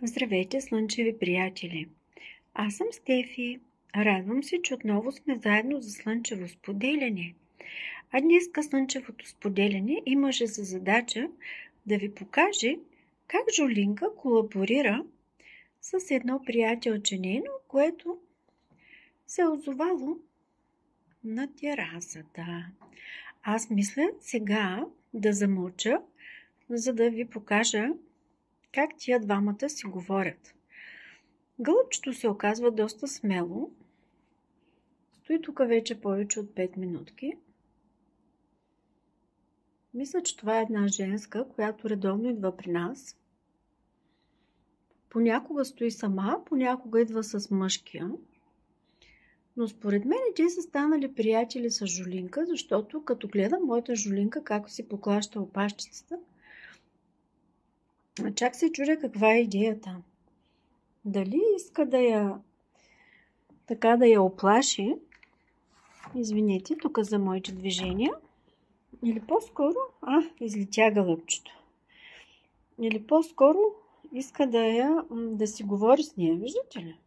Здравейте, слънчеви приятели! Аз съм Стефи. Радвам се, че отново сме заедно за слънчево споделяне. А днеска слънчевото споделяне имаше за задача да ви покаже как Жулинка колаборира с едно приятелче нейно, което се е озовало на терасата. Аз мисля сега да замълча, за да ви покажа как тия двамата си говорят. Гълъбчето се оказва доста смело. Стои тук вече повече от 5 минутки. Мисля, че това е една женска, която редовно идва при нас. Понякога стои сама, понякога идва с мъжкия. Но според мен те са станали приятели с Жулинка, защото като гледам моята Жулинка как си поклаща опашчицата, чак се чудя каква е идеята. Дали иска да я оплаши, извинете, тук за моите движения, или по-скоро, излетя гълъбчето. Или по-скоро иска да си говори с нея, виждате ли?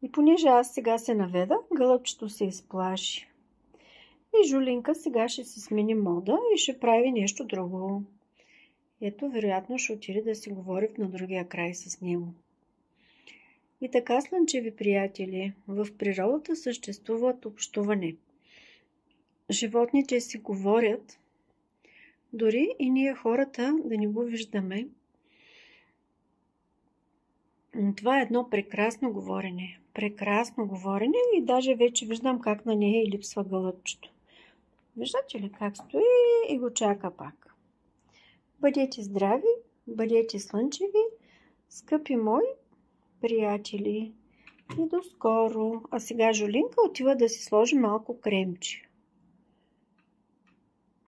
И понеже аз сега се наведа, гълъбчето се изплаши. И Жулинка сега ще си смени мода и ще прави нещо друго. Ето, вероятно ще отиде да си говори на другия край с него. И така, слънчеви приятели, в природата съществуват общуване. Животните си говорят, дори и ние хората да не го виждаме. Това е едно прекрасно говорене. Прекрасно говорене и даже вече виждам как на нея липсва гълъбчето. Виждате ли как стои и го чака пак. Бъдете здрави, бъдете слънчеви, скъпи мои приятели. И до скоро. А сега Жулинка отива да си сложи малко кремче.